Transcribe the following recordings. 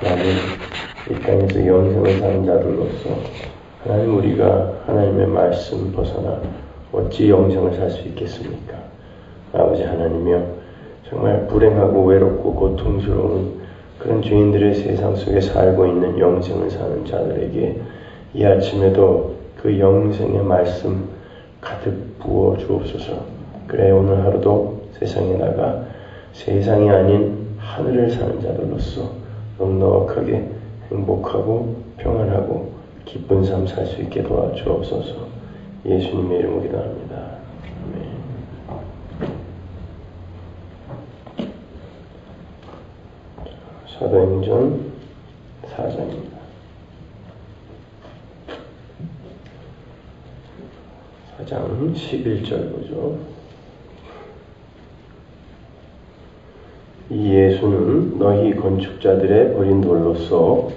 나는 이 땅에서 영생을 사는 자들로서 하나님, 우리가 하나님의 말씀 벗어나 어찌 영생을 살 수 있겠습니까? 아버지 하나님이여, 정말 불행하고 외롭고 고통스러운 그런 죄인들의 세상 속에 살고 있는 영생을 사는 자들에게 이 아침에도 그 영생의 말씀 가득 부어 주옵소서. 그래, 오늘 하루도 세상에 나가 세상이 아닌 하늘을 사는 자들로서 넉넉하게 행복하고 평안하고 기쁜 삶 살 수 있게 도와주옵소서. 예수님의 이름으로 기도합니다. 아멘. 사도행전 4장입니다. 4장 11절 보죠. 이 예수는 너희 건축자들의 버린 돌로서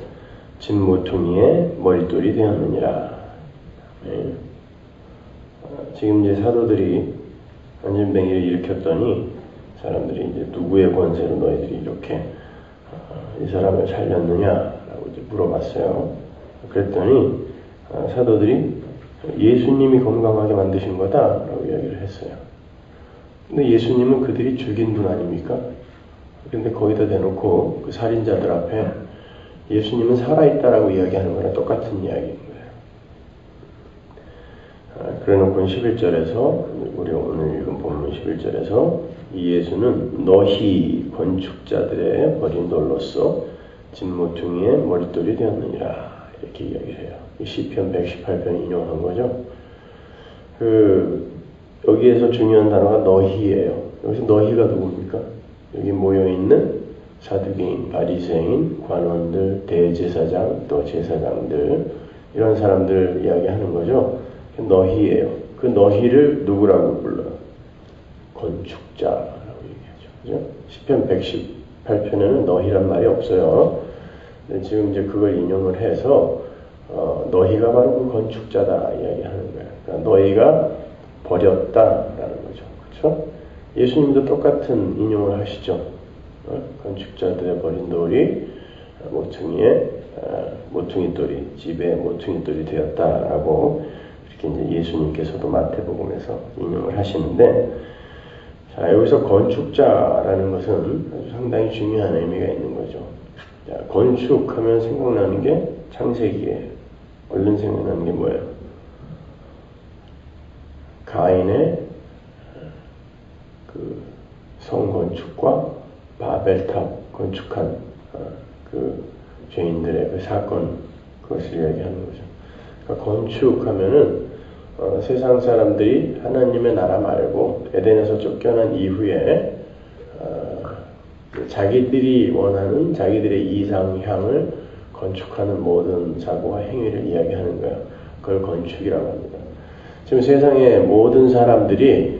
진 모퉁이의 머릿돌이 되었느니라. 네. 지금 이제 사도들이 안전뱅이를 일으켰더니 사람들이 이제 누구의 권세로 너희들이 이렇게 이 사람을 살렸느냐라고 이제 물어봤어요. 그랬더니 사도들이 예수님이 건강하게 만드신 거다라고 이야기를 했어요. 근데 예수님은 그들이 죽인 분 아닙니까? 근데 거기다 대놓고 그 살인자들 앞에 예수님은 살아있다라고 이야기하는 거랑 똑같은 이야기인 거예요. 그래놓고 11절에서, 우리 오늘 읽은 본문 11절에서 이 예수는 너희 건축자들의 버린 돌로서 진 모퉁이의 머릿돌이 되었느니라, 이렇게 이야기를 해요. 시편 118편 인용한 거죠. 여기에서 중요한 단어가 너희예요. 여기서 너희가 누굽니까? 여기 모여있는 사두개인, 바리새인, 관원들, 대제사장, 또 제사장들, 이런 사람들 이야기하는 거죠. 너희예요. 그 너희를 누구라고 불러요? 건축자라고 얘기하죠. 그죠? 시편 118편에는 너희란 말이 없어요. 근데 지금 이제 그걸 인용을 해서 너희가 바로 그 건축자다 이야기하는 거예요. 그러니까 너희가 버렸다라는 거죠. 그렇죠? 예수님도 똑같은 인용을 하시죠. 건축자들의 버린 돌이 모퉁이돌이, 집에 모퉁이돌이 되었다라고 이렇게 이제 예수님께서도 마태복음에서 인용을 하시는데, 자, 여기서 건축자라는 것은 아주 상당히 중요한 의미가 있는 거죠. 자, 건축하면 생각나는 게 창세기예요. 얼른 생각나는 게 뭐예요? 가인의 그 성건축과 바벨탑 건축한 그 죄인들의 그 사건, 그것을 이야기하는 거죠. 그러니까 건축하면은 세상 사람들이 하나님의 나라 말고 에덴에서 쫓겨난 이후에 자기들이 원하는 자기들의 이상향을 건축하는 모든 사고와 행위를 이야기하는 거예요. 그걸 건축이라고 합니다. 지금 세상의 모든 사람들이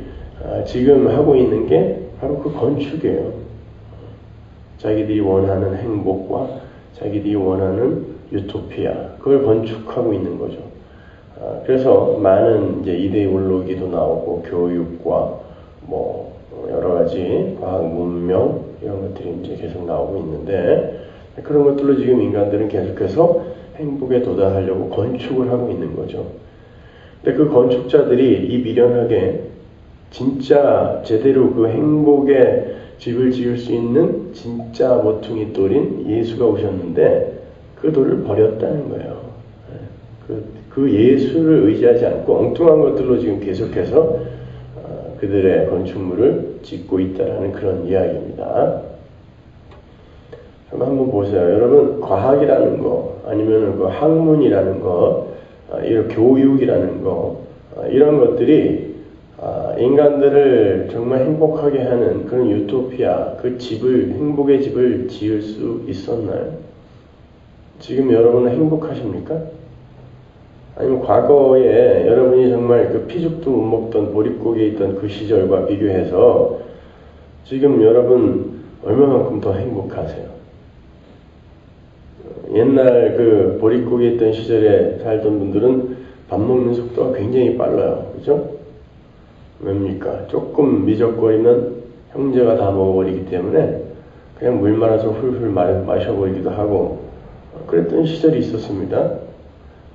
지금 하고 있는 게 바로 그 건축이에요. 자기들이 원하는 행복과 자기들이 원하는 유토피아, 그걸 건축하고 있는 거죠. 그래서 많은 이제 이데올로기도 나오고 교육과 뭐 여러 가지 과학 문명 이런 것들이 이제 계속 나오고 있는데, 그런 것들로 지금 인간들은 계속해서 행복에 도달하려고 건축을 하고 있는 거죠. 근데 그 건축자들이 이 미련하게 진짜 제대로 그 행복의 집을 지을 수 있는 진짜 모퉁이 돌인 예수가 오셨는데 그 돌을 버렸다는 거예요. 그 예수를 의지하지 않고 엉뚱한 것들로 지금 계속해서 그들의 건축물을 짓고 있다라는 그런 이야기입니다. 한번 보세요. 여러분, 과학이라는 거, 아니면 그 학문이라는 거, 이런 교육이라는 거, 이런 것들이 인간들을 정말 행복하게 하는 그런 유토피아, 그 집을, 행복의 집을 지을 수 있었나요? 지금 여러분은 행복하십니까? 아니면 과거에 여러분이 정말 그 피죽도 못 먹던 보릿고기에 있던 그 시절과 비교해서 지금 여러분 얼마만큼 더 행복하세요? 옛날 그 보릿고기에 있던 시절에 살던 분들은 밥 먹는 속도가 굉장히 빨라요. 그죠? 왜입니까? 조금 미적거리면 형제가 다 먹어버리기 때문에 그냥 물 말아서 훌훌 마셔버리기도 하고 그랬던 시절이 있었습니다.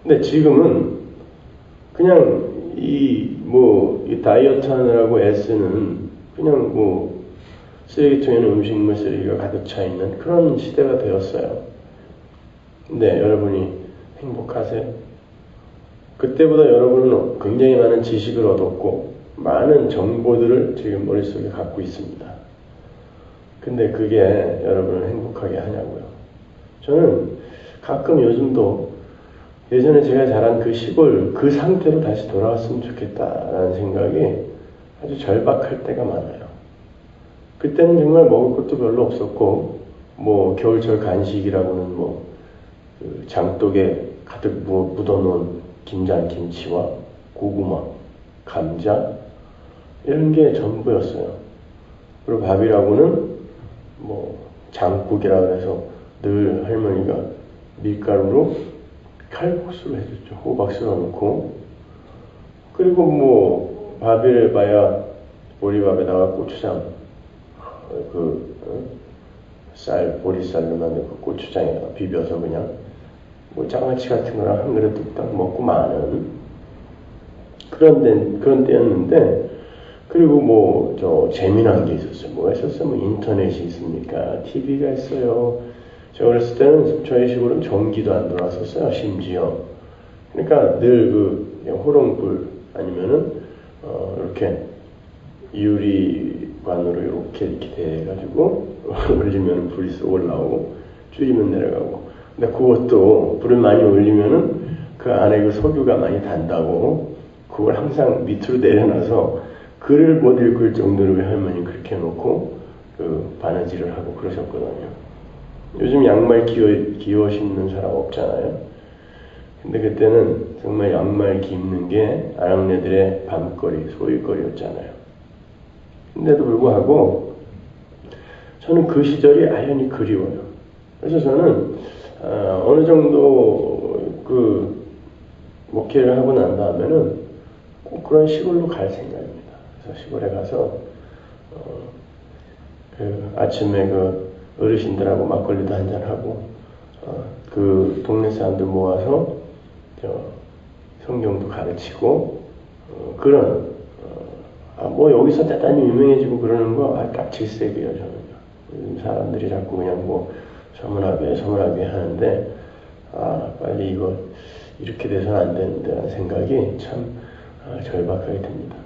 근데 지금은 그냥 이 다이어트 하느라고 애쓰는 그냥 쓰레기통에는 음식물 쓰레기가 가득 차 있는 그런 시대가 되었어요. 근데 여러분이 행복하세요? 그때보다 여러분은 굉장히 많은 지식을 얻었고 많은 정보들을 지금 머릿속에 갖고 있습니다. 근데 그게 여러분을 행복하게 하냐고요. 저는 가끔 요즘도 예전에 제가 자란 그 시골 그 상태로 다시 돌아왔으면 좋겠다라는 생각이 아주 절박할 때가 많아요. 그때는 정말 먹을 것도 별로 없었고 겨울철 간식이라고는 그 장독에 가득 묻어놓은 김장김치와 고구마, 감자 이런 게 전부였어요. 그리고 밥이라고는 장국이라 그래서 늘 할머니가 밀가루로 칼국수를 해줬죠. 호박 썰어놓고. 그리고 밥을 봐야 보리밥에다가 고추장 보리쌀로 만든 그 고추장에다가 비벼서 그냥 장아찌 같은 거랑 한 그릇 뚝딱 먹고 마는 그런 때였는데, 그리고 재미난 게 있었어요. 뭐가 있었어요? 인터넷이 있습니까? TV가 있어요. 저 어렸을 때는 저희 시골은 전기도 안 돌아왔었어요, 심지어. 그러니까 늘 호롱불 아니면은 이렇게 유리관으로 이렇게 돼가지고 올리면 불이 쏙 올라오고 줄이면 내려가고. 근데 그것도 불을 많이 올리면은 그 안에 그 석유가 많이 단다고 그걸 항상 밑으로 내려놔서 글을 못 읽을 정도로 할머니 그렇게 해놓고 바느질을 하고 그러셨거든요. 요즘 양말 기어 신는 사람 없잖아요. 근데 그때는 정말 양말 깁는 게 아낙네들의 밤거리, 소일거리였잖아요. 근데도 불구하고 저는 그 시절이 아연히 그리워요. 그래서 저는 어느 정도 목회를 하고 난 다음에는 꼭 그런 시골로 갈 생각입니다. 그래서 시골에 가서 아침에 어르신들하고 막걸리도 한잔하고 그 동네 사람들 모아서 성경도 가르치고 그런 여기서 대단히 유명해지고 그러는 거 딱 질색이에요. 저는 요즘 사람들이 자꾸 그냥 서문하게 하는데 빨리 이거 이렇게 돼서는 안 되는데 라는 생각이 참 절박하게 됩니다.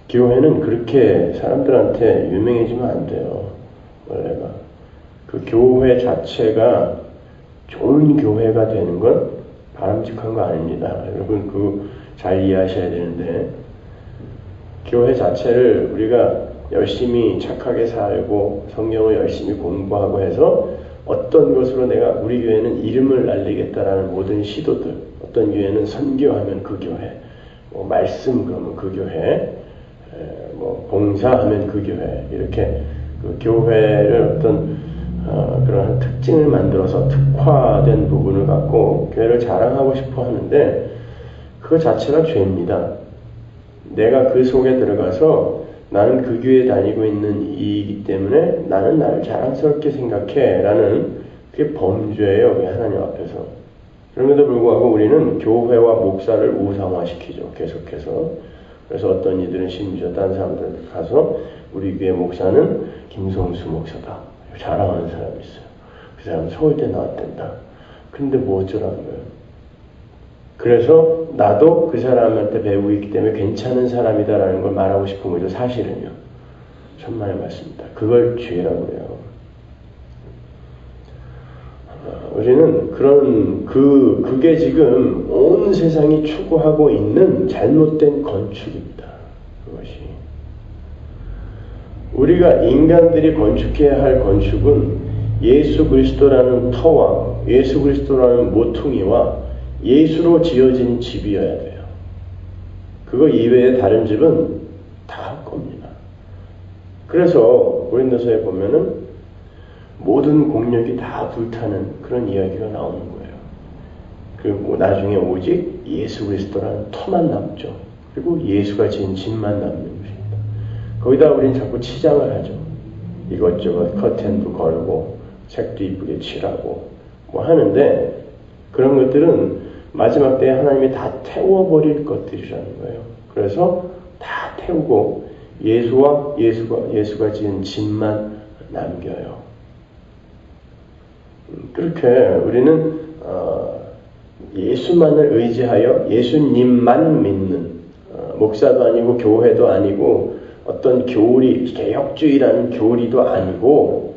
교회는 그렇게 사람들한테 유명해지면 안 돼요. 원래가 그 교회 자체가 좋은 교회가 되는 건 바람직한 거 아닙니다. 여러분 잘 이해하셔야 되는데, 교회 자체를 우리가 열심히 착하게 살고 성경을 열심히 공부하고 해서 어떤 것으로 내가 우리 교회는 이름을 알리겠다라는 모든 시도들, 어떤 교회는 선교하면 그 교회, 말씀 그러면 그 교회, 봉사하면 그 교회, 이렇게 그 교회를 어떤 그런 특징을 만들어서 특화된 부분을 갖고 교회를 자랑하고 싶어 하는데 그거 자체가 죄입니다. 내가 그 속에 들어가서 나는 그 교회에 다니고 있는 이이기 때문에 나는 나를 자랑스럽게 생각해 라는 그게 범죄예요. 우리 하나님 앞에서. 그럼에도 불구하고 우리는 교회와 목사를 우상화시키죠. 계속해서. 그래서 어떤 이들은 심지어 다른 사람들 가서 우리 교회 목사는 김성수 목사다 자랑하는 사람이 있어요. 그 사람은 서울대 나왔댄다. 근데 뭐 어쩌라는 거예요. 그래서 나도 그 사람한테 배우고 있기 때문에 괜찮은 사람이다라는 걸 말하고 싶은 거죠. 사실은요. 천만의 말씀입니다. 그걸 죄라고 해요. 우리는 그게 지금 온 세상이 추구하고 있는 잘못된 건축입니다. 그것이. 우리가 인간들이 건축해야 할 건축은 예수 그리스도라는 터와 예수 그리스도라는 모퉁이와 예수로 지어진 집이어야 돼요. 그거 이외에 다른 집은 다 겁니다. 그래서 고린도서에 보면은 모든 공력이 다 불타는 그런 이야기가 나오는 거예요. 그리고 나중에 오직 예수 그리스도라는 터만 남죠. 그리고 예수가 지은 집만 남는 것입니다. 거기다 우리는 자꾸 치장을 하죠. 이것저것 커튼도 걸고 색도 이쁘게 칠하고 뭐 하는데 그런 것들은 마지막 때에 하나님이 다 태워버릴 것들이라는 거예요. 그래서 다 태우고 예수가 지은 집만 남겨요. 그렇게 우리는 예수만을 의지하여 예수님만 믿는 목사도 아니고 교회도 아니고 어떤 교리, 개혁주의라는 교리도 아니고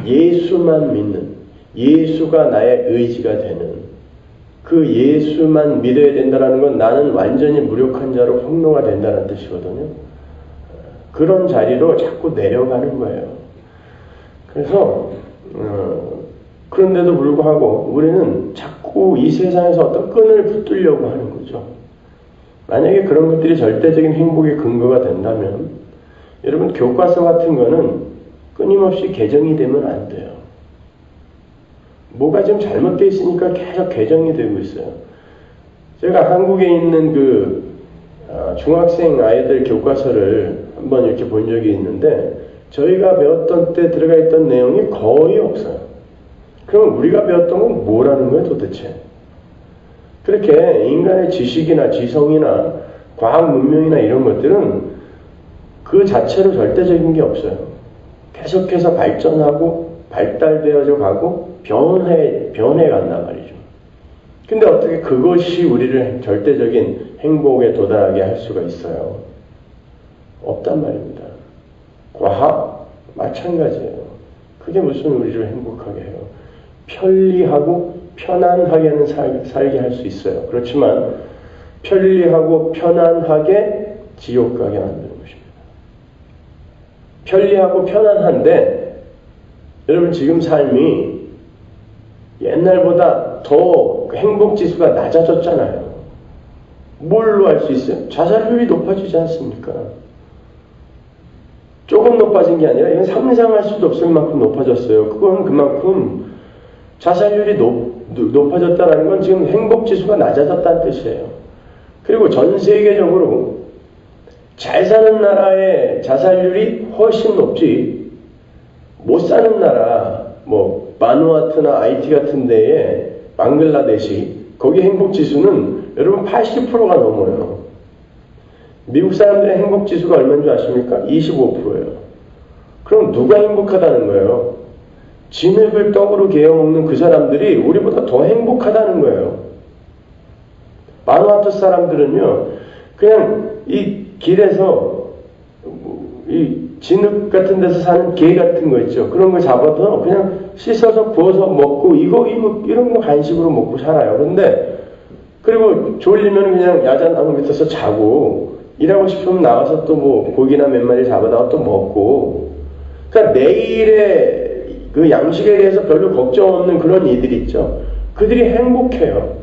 예수만 믿는, 예수가 나의 의지가 되는 그 예수만 믿어야 된다는 건 나는 완전히 무력한 자로 폭로가 된다는 뜻이거든요. 그런 자리로 자꾸 내려가는 거예요. 그래서 그런데도 불구하고 우리는 자꾸 이 세상에서 어떤 끈을 붙들려고 하는 거죠. 만약에 그런 것들이 절대적인 행복의 근거가 된다면 여러분 교과서 같은 거는 끊임없이 개정이 되면 안 돼요. 뭐가 좀 잘못되어 있으니까 계속 개정이 되고 있어요. 제가 한국에 있는 중학생 아이들 교과서를 한번 이렇게 본 적이 있는데 저희가 배웠던 때 들어가 있던 내용이 거의 없어요. 그럼 우리가 배웠던 건 뭐라는 거예요 도대체? 그렇게 인간의 지식이나 지성이나 과학 문명이나 이런 것들은 그 자체로 절대적인 게 없어요. 계속해서 발전하고 발달되어져 가고 변해 간단 말이죠. 근데 어떻게 그것이 우리를 절대적인 행복에 도달하게 할 수가 있어요? 없단 말입니다. 과학? 마찬가지예요. 그게 무슨 우리를 행복하게 해요? 편리하고 편안하게는 살게 할 수 있어요. 그렇지만 편리하고 편안하게 지옥 가게 만드는 것입니다. 편리하고 편안한데 여러분 지금 삶이 옛날보다 더 행복지수가 낮아졌잖아요. 뭘로 알 수 있어요? 자살률이 높아지지 않습니까? 조금 높아진 게 아니라 이건 상상할 수도 없을 만큼 높아졌어요. 그건 그만큼 자살률이 높아졌다는 건 지금 행복지수가 낮아졌다는 뜻이에요. 그리고 전 세계적으로 잘 사는 나라의 자살률이 훨씬 높지 못 사는 나라 뭐 바누아투나 아이티 같은 데에 방글라데시 거기 행복지수는 여러분 80%가 넘어요. 미국 사람들의 행복지수가 얼마인 줄 아십니까? 25%예요. 그럼 누가 행복하다는 거예요? 진흙을 떡으로 개어 먹는 그 사람들이 우리보다 더 행복하다는 거예요. 바누아투 사람들은요, 그냥 이 길에서 이 진흙 같은 데서 사는 개 같은 거 있죠. 그런 거 잡아서 그냥 씻어서 구워서 먹고 이런 거 간식으로 먹고 살아요. 근데 그리고 졸리면 그냥 야자나무 밑에서 자고 일하고 싶으면 나가서 또 뭐 고기나 몇 마리 잡아다가 또 먹고 그러니까 내일의 그 양식에 대해서 별로 걱정 없는 그런 이들 있죠. 그들이 행복해요.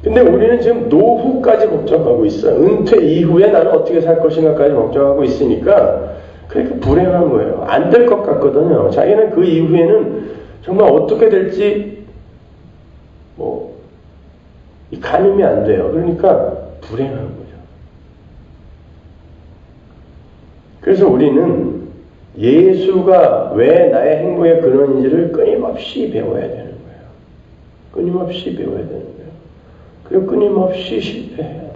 근데 우리는 지금 노후까지 걱정하고 있어요. 은퇴 이후에 나는 어떻게 살 것인가까지 걱정하고 있으니까 그렇게 불행한 거예요. 안 될 것 같거든요. 자기는 그 이후에는 정말 어떻게 될지 가늠이 안 돼요. 그러니까 불행한 거죠. 그래서 우리는 예수가 왜 나의 행복의 근원인지를 끊임없이 배워야 되는 거예요. 끊임없이 배워야 되는 거예요. 그리고 끊임없이 실패해야 돼요.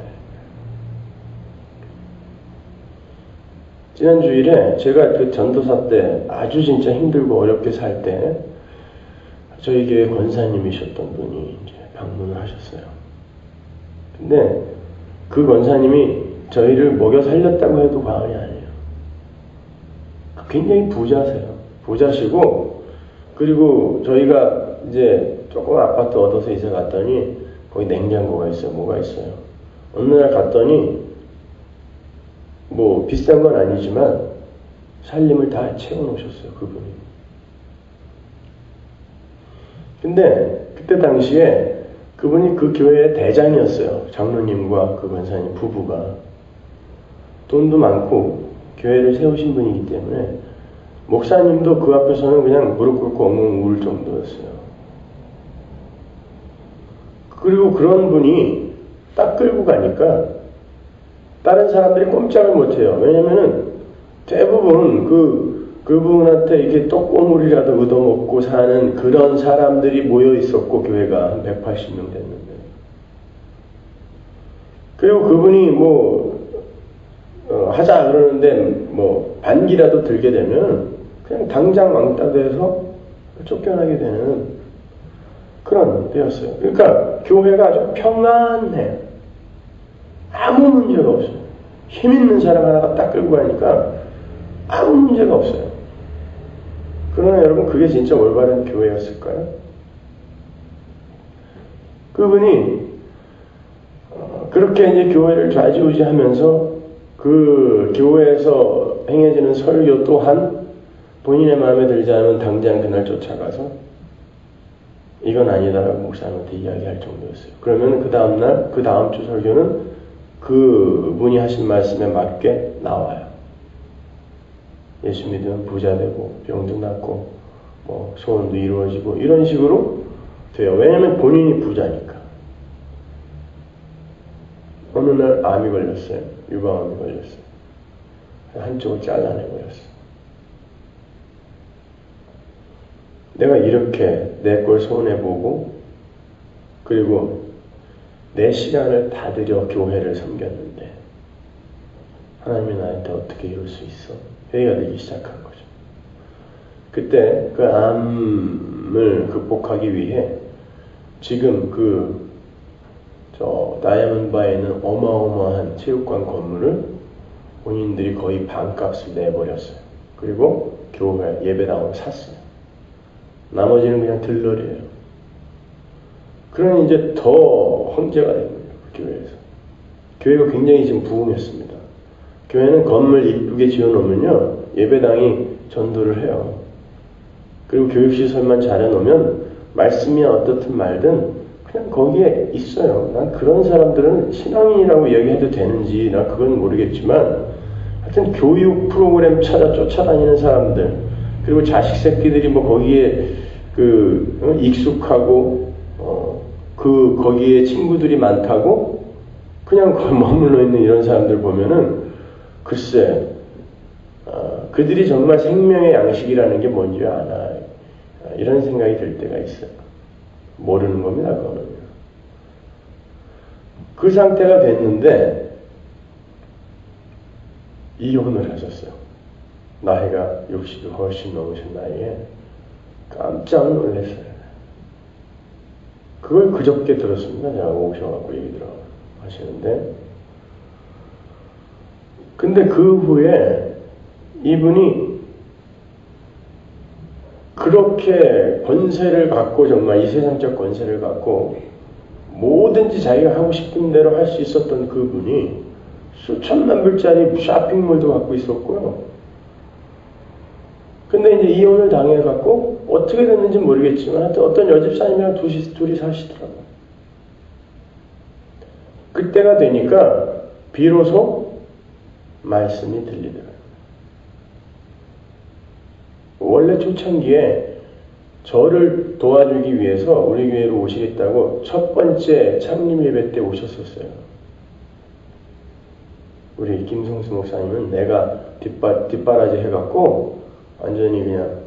지난 주일에 제가 그 전도사 때 아주 진짜 힘들고 어렵게 살 때 저희 교회 권사님이셨던 분이 이제 방문을 하셨어요. 근데 그 권사님이 저희를 먹여 살렸다고 해도 과언이 아니에요. 굉장히 부자세요. 부자시고 그리고 저희가 이제 조금 아파트 얻어서 이사 갔더니 거기 냉장고가 있어요. 뭐가 있어요. 어느 날 갔더니 뭐 비싼 건 아니지만 살림을 다 채워놓으셨어요. 그분이. 근데 그때 당시에 그분이 그 교회의 대장이었어요. 장로님과 그 권사님 부부가. 돈도 많고 교회를 세우신 분이기 때문에 목사님도 그 앞에서는 그냥 무릎 꿇고 엉엉 울 정도였어요. 그리고 그런 분이 딱 끌고 가니까 다른 사람들이 꼼짝을 못해요. 왜냐면은 대부분 그분한테 이렇게 떡고물이라도 얻어먹고 사는 그런 사람들이 모여 있었고, 교회가 한 180명 됐는데. 그리고 그분이 하자 그러는데, 반기라도 들게 되면, 그냥 당장 왕따 돼서 쫓겨나게 되는 그런 때였어요. 그러니까, 교회가 아주 평안해요. 아무 문제가 없어요. 힘 있는 사람 하나가 딱 끌고 가니까 아무 문제가 없어요. 그러나 여러분, 그게 진짜 올바른 교회였을까요? 그분이 그렇게 이제 교회를 좌지우지하면서 그 교회에서 행해지는 설교 또한 본인의 마음에 들지 않으면 당장 그날 쫓아가서 이건 아니다라고 목사님한테 이야기할 정도였어요. 그러면 그 다음날, 그 다음 주 설교는 그분이 하신 말씀에 맞게 나와요. 예수 믿으면 부자 되고 병도 낫고 소원도 이루어지고 이런 식으로 돼요. 왜냐하면 본인이 부자니까. 어느 날 암이 걸렸어요. 유방암이 걸렸어요. 한쪽을 잘라내버렸어요. 내가 이렇게 내 걸 손해보고 그리고 내 시간을 다 들여 교회를 섬겼는데 하나님이 나한테 어떻게 이럴 수 있어? 회의가 되기 시작한 거죠. 그때 그 암을 극복하기 위해 지금 다이아몬드바에 있는 어마어마한 체육관 건물을 본인들이 거의 반값을 내버렸어요. 그리고 교회 예배당을 샀어요. 나머지는 그냥 들러리예요. 그러니 이제 더 황제가 된 거예요. 교회에서. 교회가 굉장히 지금 부흥했습니다. 교회는 건물 이쁘게 지어놓으면요, 예배당이 전도를 해요. 그리고 교육시설만 잘해놓으면 말씀이 어떻든 말든 그냥 거기에 있어요. 난 그런 사람들은 신앙인이라고 얘기해도 되는지 난 그건 모르겠지만 하여튼 교육 프로그램 찾아 쫓아다니는 사람들, 그리고 자식 새끼들이 거기에 익숙하고 거기에 친구들이 많다고 그냥 머물러 있는 이런 사람들 보면은 글쎄 그들이 정말 생명의 양식이라는 게 뭔지 아나 이런 생각이 들 때가 있어요. 모르는 겁니다. 그거는. 그 상태가 됐는데 이혼을 하셨어요. 나이가 60이 훨씬 넘으신 나이에 깜짝 놀랐어요. 그걸 그저께 들었습니다. 제가 오셔갖고 얘기 들어 하시는데, 근데 그 후에 이분이 그렇게 권세를 갖고, 정말 이 세상적 권세를 갖고 뭐든지 자기가 하고 싶은 대로 할 수 있었던 그분이 수천만 불짜리 쇼핑몰도 갖고 있었고요. 근데 이제 이혼을 당해갖고 어떻게 됐는지 모르겠지만 하여튼 어떤 여집사님이랑 둘이 사시더라고요. 그때가 되니까 비로소 말씀이 들리더라고요. 원래 초창기에 저를 도와주기 위해서 우리 교회로 오시겠다고 첫 번째 창립 예배 때 오셨었어요. 우리 김성수 목사님은 내가 뒷바라지 해갖고 완전히 그냥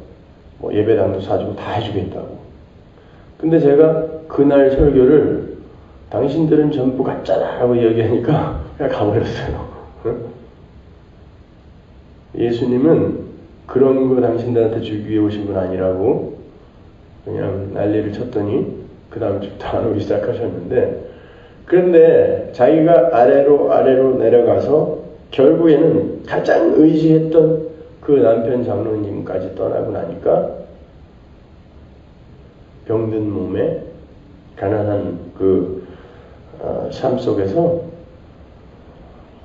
예배당도 사주고 다 해주겠다고. 근데 제가 그날 설교를 당신들은 전부 가짜라고 이야기하니까 그냥 가버렸어요. 예수님은 그런 거 당신들한테 주기 위해 오신 분 아니라고 그냥 난리를 쳤더니 그 다음 주부터 안 오기 시작하셨는데, 그런데 자기가 아래로 내려가서 결국에는 가장 의지했던 그 남편 장로님까지 떠나고 나니까 병든 몸에 가난한 삶 속에서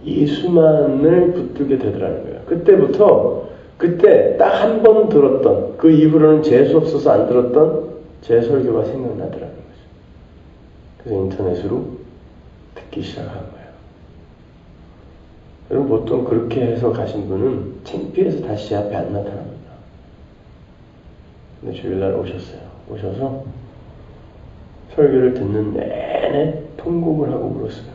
예수만을 붙들게 되더라는 거예요. 그때 딱 한 번 들었던, 그 이후로는 재수 없어서 안 들었던 제 설교가 생각나더라는 거죠. 그래서 인터넷으로 듣기 시작한 거예요. 여러분, 보통 그렇게 해서 가신 분은 창피해서 다시 제 앞에 안 나타납니다. 근데 주일날 오셨어요. 오셔서 설교를 듣는 내내 통곡을 하고 울었어요.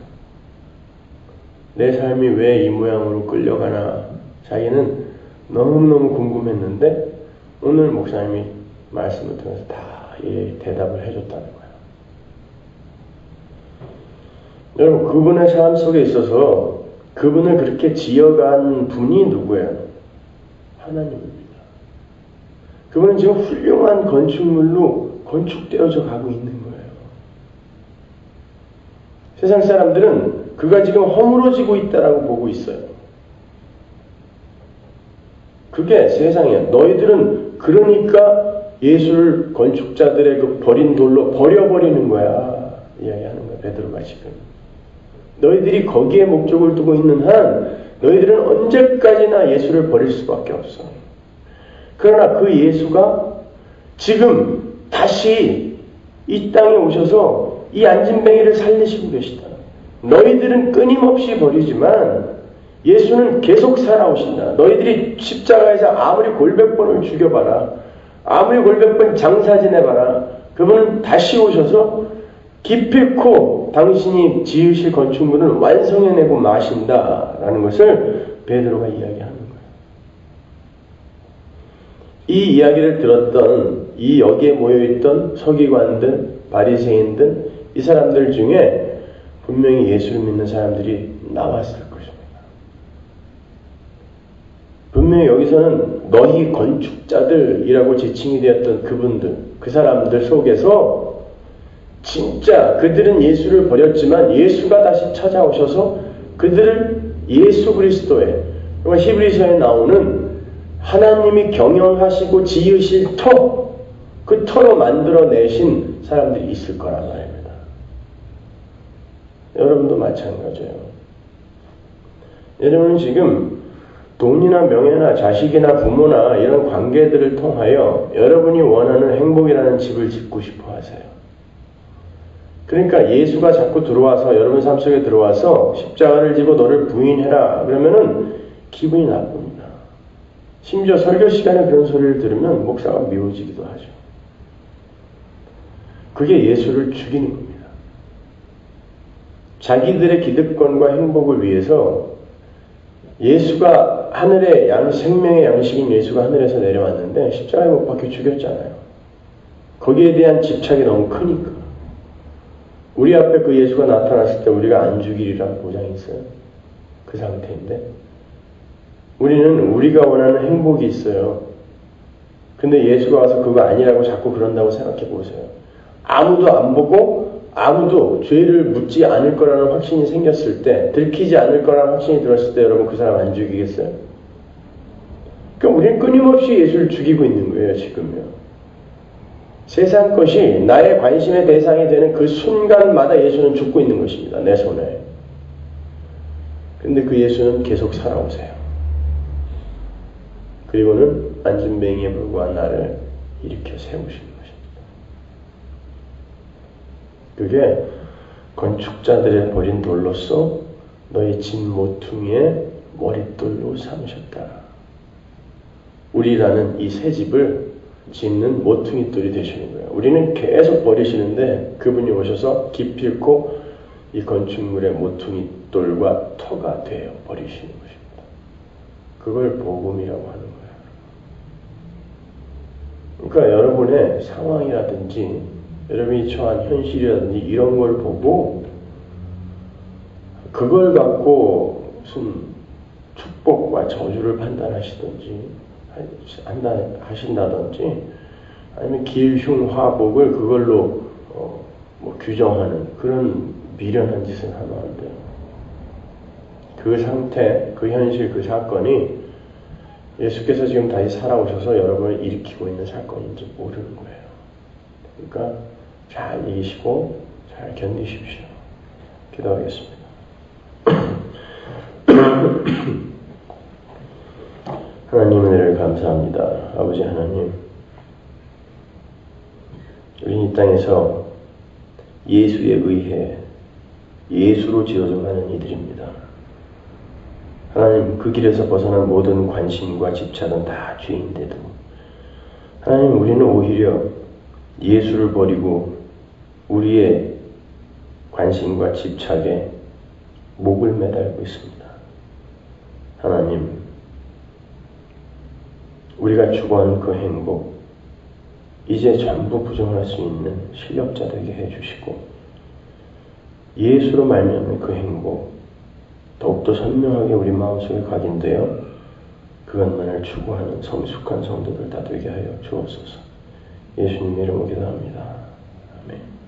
내 삶이 왜 이 모양으로 끌려가나. 자기는 너무너무 궁금했는데 오늘 목사님이 말씀을 통해서 다 대답을 해줬다는 거예요. 여러분, 그분의 삶 속에 있어서 그분을 그렇게 지어간 분이 누구예요? 하나님입니다. 그분은 지금 훌륭한 건축물로 건축되어져 가고 있는 거예요. 세상 사람들은 그가 지금 허물어지고 있다라고 보고 있어요. 그게 세상이야. 너희들은 그러니까 예수를 건축자들의 그 버린 돌로 버려버리는 거야. 이야기하는 거야. 베드로가 지금. 너희들이 거기에 목적을 두고 있는 한 너희들은 언제까지나 예수를 버릴 수밖에 없어. 그러나 그 예수가 지금 다시 이 땅에 오셔서 이 안진뱅이를 살리시고 계시다. 너희들은 끊임없이 버리지만 예수는 계속 살아오신다. 너희들이 십자가에서 아무리 골백번을 죽여봐라. 아무리 골백번 장사지내봐라. 그분은 다시 오셔서 기필코 당신이 지으실 건축물을 완성해내고 마신다라는 것을 베드로가 이야기하는 거예요. 이 이야기를 들었던 이 여기에 모여있던 서기관들, 바리새인들, 이 사람들 중에 분명히 예수를 믿는 사람들이 나왔을 것입니다. 분명히 여기서는 너희 건축자들이라고 지칭이 되었던 그분들, 그 사람들 속에서 진짜 그들은 예수를 버렸지만 예수가 다시 찾아오셔서 그들을 예수 그리스도의, 히브리서에 나오는 하나님이 경영하시고 지으실 터, 그 터로 만들어내신 사람들이 있을 거란 말입니다. 여러분도 마찬가지예요. 여러분은 지금 돈이나 명예나 자식이나 부모나 이런 관계들을 통하여 여러분이 원하는 행복이라는 집을 짓고 싶어 하세요. 그러니까 예수가 자꾸 들어와서 여러분 삶 속에 들어와서 십자가를 지고 너를 부인해라 그러면은 기분이 나쁩니다. 심지어 설교 시간에 그런 소리를 들으면 목사가 미워지기도 하죠. 그게 예수를 죽이는 겁니다. 자기들의 기득권과 행복을 위해서 예수가 하늘의 생명의 양식인 예수가 하늘에서 내려왔는데 십자가에 못 박혀 죽였잖아요. 거기에 대한 집착이 너무 크니까. 우리 앞에 그 예수가 나타났을 때 우리가 안 죽이리라는 보장이 있어요. 그 상태인데 우리는 우리가 원하는 행복이 있어요. 근데 예수가 와서 그거 아니라고 자꾸 그런다고 생각해 보세요. 아무도 안 보고 아무도 죄를 묻지 않을 거라는 확신이 생겼을 때, 들키지 않을 거라는 확신이 들었을 때 여러분 그 사람 안 죽이겠어요? 그럼 우리는 끊임없이 예수를 죽이고 있는 거예요, 지금요. 세상 것이 나의 관심의 대상이 되는 그 순간마다 예수는 죽고 있는 것입니다. 내 손에. 근데 그 예수는 계속 살아오세요. 그리고는 안진뱅이에 불과한 나를 일으켜 세우시는 것입니다. 그게 건축자들의 버린 돌로서 너희 집 모퉁이의 머릿돌로 삼으셨다. 우리라는 이 새 집을 짓는 모퉁이돌이 되시는 거예요. 우리는 계속 버리시는데 그분이 오셔서 기필코 이 건축물의 모퉁이돌과 터가 되어 버리시는 것입니다. 그걸 복음이라고 하는 거예요. 그러니까 여러분의 상황이라든지 여러분이 처한 현실이라든지 이런 걸 보고 그걸 갖고 무슨 축복과 저주를 판단하시든지 하신다든지 아니면 길흉화복을 그걸로 규정하는 그런 미련한 짓을 하면 안 돼요. 그 상태, 그 현실, 그 사건이 예수께서 지금 다시 살아오셔서 여러분을 일으키고 있는 사건인지 모르는 거예요. 그러니까 잘 이기시고 잘 견디십시오. 기도하겠습니다. 하나님 은혜를 감사합니다. 아버지 하나님, 우리 이 땅에서 예수에 의해 예수로 지어져 가는 이들입니다. 하나님, 그 길에서 벗어난 모든 관심과 집착은 다 죄인데도 하나님, 우리는 오히려 예수를 버리고 우리의 관심과 집착에 목을 매달고 있습니다. 하나님, 우리가 추구하는 그 행복, 이제 전부 부정할 수 있는 실력자 되게 해주시고, 예수로 말미암은 그 행복, 더욱더 선명하게 우리 마음속에 각인되어 그것만을 추구하는 성숙한 성도들 다 되게 하여 주옵소서. 예수님의 이름으로 기도합니다. 아멘.